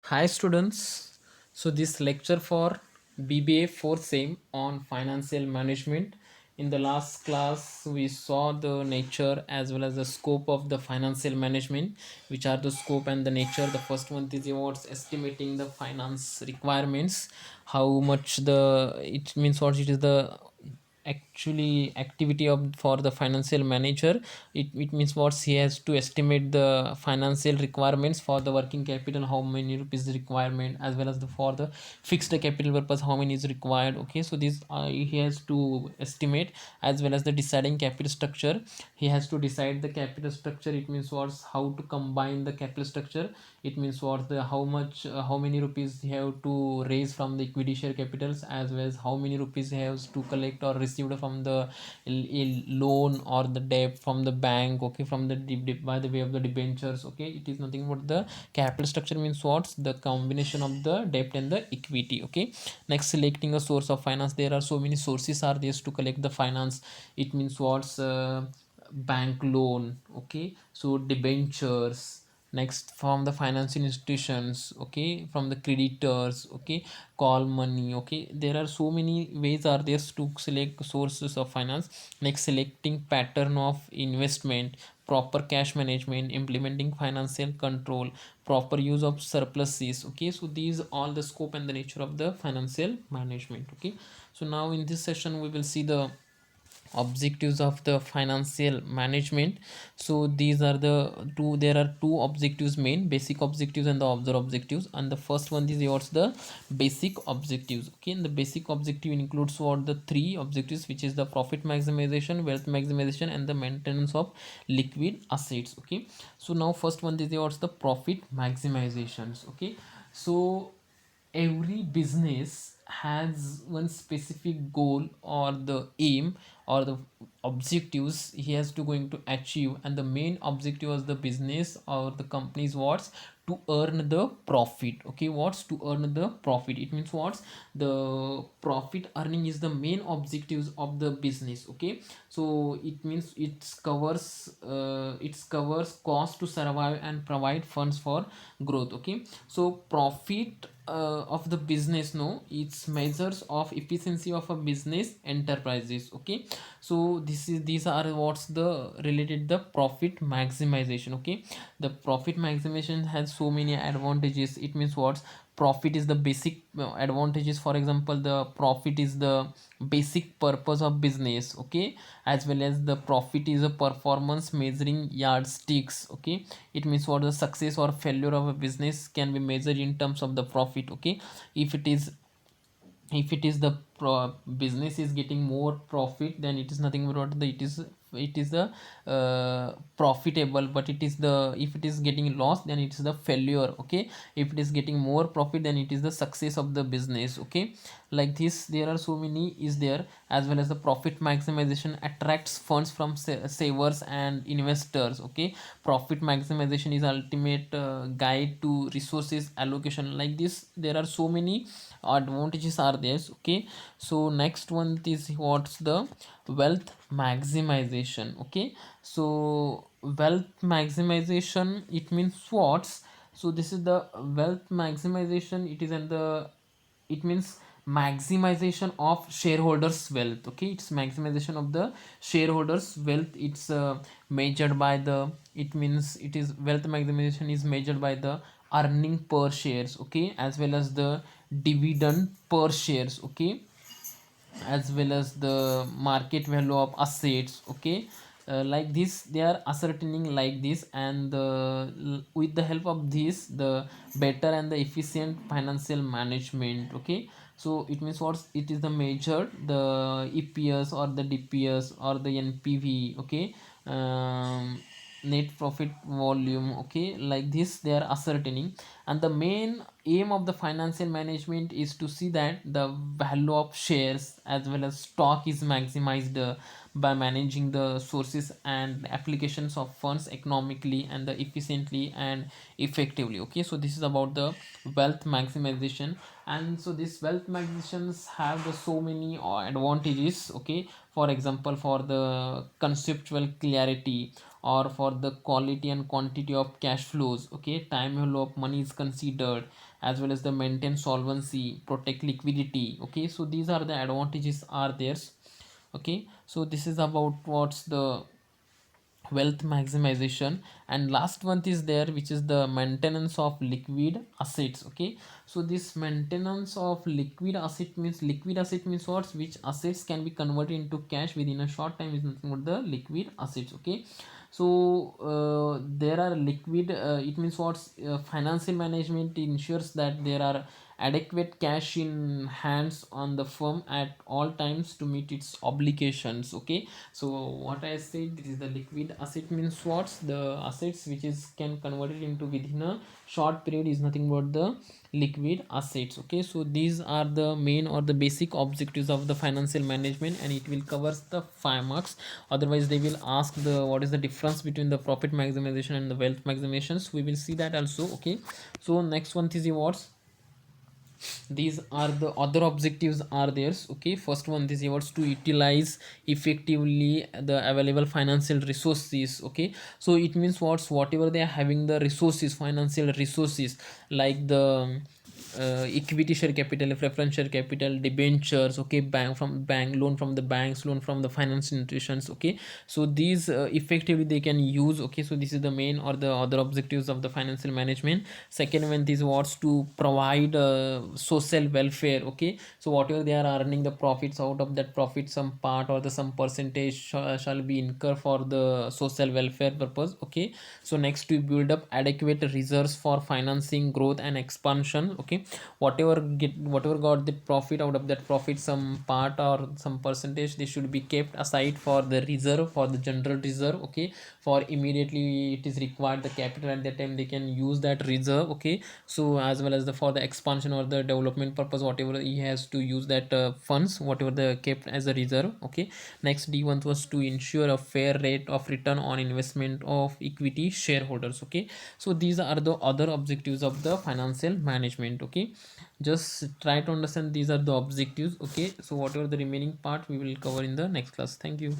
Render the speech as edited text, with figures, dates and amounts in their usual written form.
Hi students. So this lecture for BBA 4th SEM on financial management. In the last class we saw the nature as well as the scope of the financial management, which are the scope and the nature. The first one is about estimating the finance requirements, how much the it means what it is the actually activity of for the financial manager. It means what he has to estimate the financial requirements for the working capital, how many rupees requirement, as well as the for the fixed capital purpose how many is required. Okay, so this he has to estimate, as well as the deciding capital structure. He has to decide the capital structure. It means what's how to combine the capital structure. It means what the how much how many rupees he have to raise from the equity share capitals, as well as how many rupees he has to collect or received from the loan or the debt from the bank. Okay, from the by the way of the debentures. Okay, it is nothing but the capital structure means what's the combination of the debt and the equity. Okay, next, selecting a source of finance. There are so many sources are there to collect the finance. It means what's bank loan. Okay, so debentures. Next, from the financial institutions. Okay, from the creditors. Okay, call money. Okay, there are so many ways are there to select sources of finance. Next, selecting pattern of investment, proper cash management, implementing financial control, proper use of surpluses. Okay, so these all the scope and the nature of the financial management. Okay, so now in this session we will see the objectives of the financial management. So these are the two, there are two objectives main: basic objectives and the observed objectives. And the first one is what's the basic objectives. Okay, and the basic objective includes what the three objectives, which is the profit maximization, wealth maximization, and the maintenance of liquid assets. Okay, so now first one is what's the profit maximizations. Okay, so every business has one specific goal or the aim or the objectives he has to going to achieve, and the main objective of the business or the company is what's to earn the profit. Okay, what's to earn the profit, it means what's the profit earning is the main objectives of the business. Okay, so it means it covers cost to survive and provide funds for growth. Okay, so profit of the business, no, it's measures of efficiency of a business enterprises. Okay, so these are what's the related the profit maximization. Okay, the profit maximization has so many advantages. It means what's profit is the basic advantages. For example, the profit is the basic purpose of business. Okay, as well as the profit is a performance measuring yardsticks. Okay, it means what the success or failure of a business can be measured in terms of the profit. Okay, if it is the business is getting more profit, then it is nothing but what the it is the profitable. But it is the if it is getting loss, then it is the failure. Okay, if it is getting more profit, then it is the success of the business. Okay, like this there are so many is there. As well as the profit maximization attracts funds from savers and investors. Okay, profit maximization is ultimate guide to resources allocation. Like this there are so many advantages are there. Okay, so next one is what's the wealth maximization. Okay, so wealth maximization, it means what's so this is the wealth maximization. It is in the it means maximization of shareholders wealth. Okay, it's maximization of the shareholders wealth. It's measured by the it means it is wealth maximization is measured by the earning per shares. Okay, as well as the dividend per shares. Okay, as well as the market value of assets. Okay, like this they are ascertaining like this. And with the help of this, the better and the efficient financial management. Okay, so it means what it is the measured the EPS or the DPS or the NPV. Okay, net profit volume. Okay, like this they are ascertaining. And the main aim of the financial management is to see that the value of shares as well as stock is maximized by managing the sources and applications of funds economically and the efficiently and effectively. Okay, so this is about the wealth maximization. And so these wealth maximizations have the so many advantages. Okay, for example, for the conceptual clarity, or for the quality and quantity of cash flows. Okay, time value of money is considered. as well as the maintain solvency, protect liquidity. Okay, so these are the advantages are theirs. Okay, so this is about what's the wealth maximization. And last one is there, which is the maintenance of liquid assets. Okay, so this maintenance of liquid asset means, liquid asset means what, which assets can be converted into cash within a short time, is nothing but the liquid assets. Okay, so there are liquid, it means what, financial management ensures that there are adequate cash in hands on the firm at all times to meet its obligations. Okay, so what I said, this is the liquid asset means what, the assets which is can convert it into within a short period is nothing but the liquid assets. Okay, so these are the main or the basic objectives of the financial management, and it will covers the 5 marks. Otherwise they will ask the what is the difference between the profit maximization and the wealth maximizations, we will see that also. Okay, so next one is the what, these are the other objectives are theirs. Okay, first one is yours, to utilize effectively the available financial resources. Okay, so it means whatever they are having the resources, financial resources, like the equity share capital, preference share capital, debentures. Okay, bank from bank loan from the banks, loan from the finance institutions. Okay, so these effectively they can use. Okay, so this is the main or the other objectives of the financial management. Second one is what's to provide social welfare. Okay, so whatever they are earning the profits, out of that profit some part or the some percentage shall be incur for the social welfare purpose. Okay, so next to build up adequate reserves for financing growth and expansion. Okay, whatever got the profit, out of that profit some part or some percentage they should be kept aside for the reserve, for the general reserve. Okay, for immediately it is required the capital at that time they can use that reserve. Okay, so as well as the for the expansion or the development purpose, whatever he has to use that funds, whatever the kept as a reserve. Okay, next D1 was to ensure a fair rate of return on investment of equity shareholders. Okay, so these are the other objectives of the financial management. Okay, just try to understand these are the objectives. Okay, so whatever the remaining part we will cover in the next class. Thank you.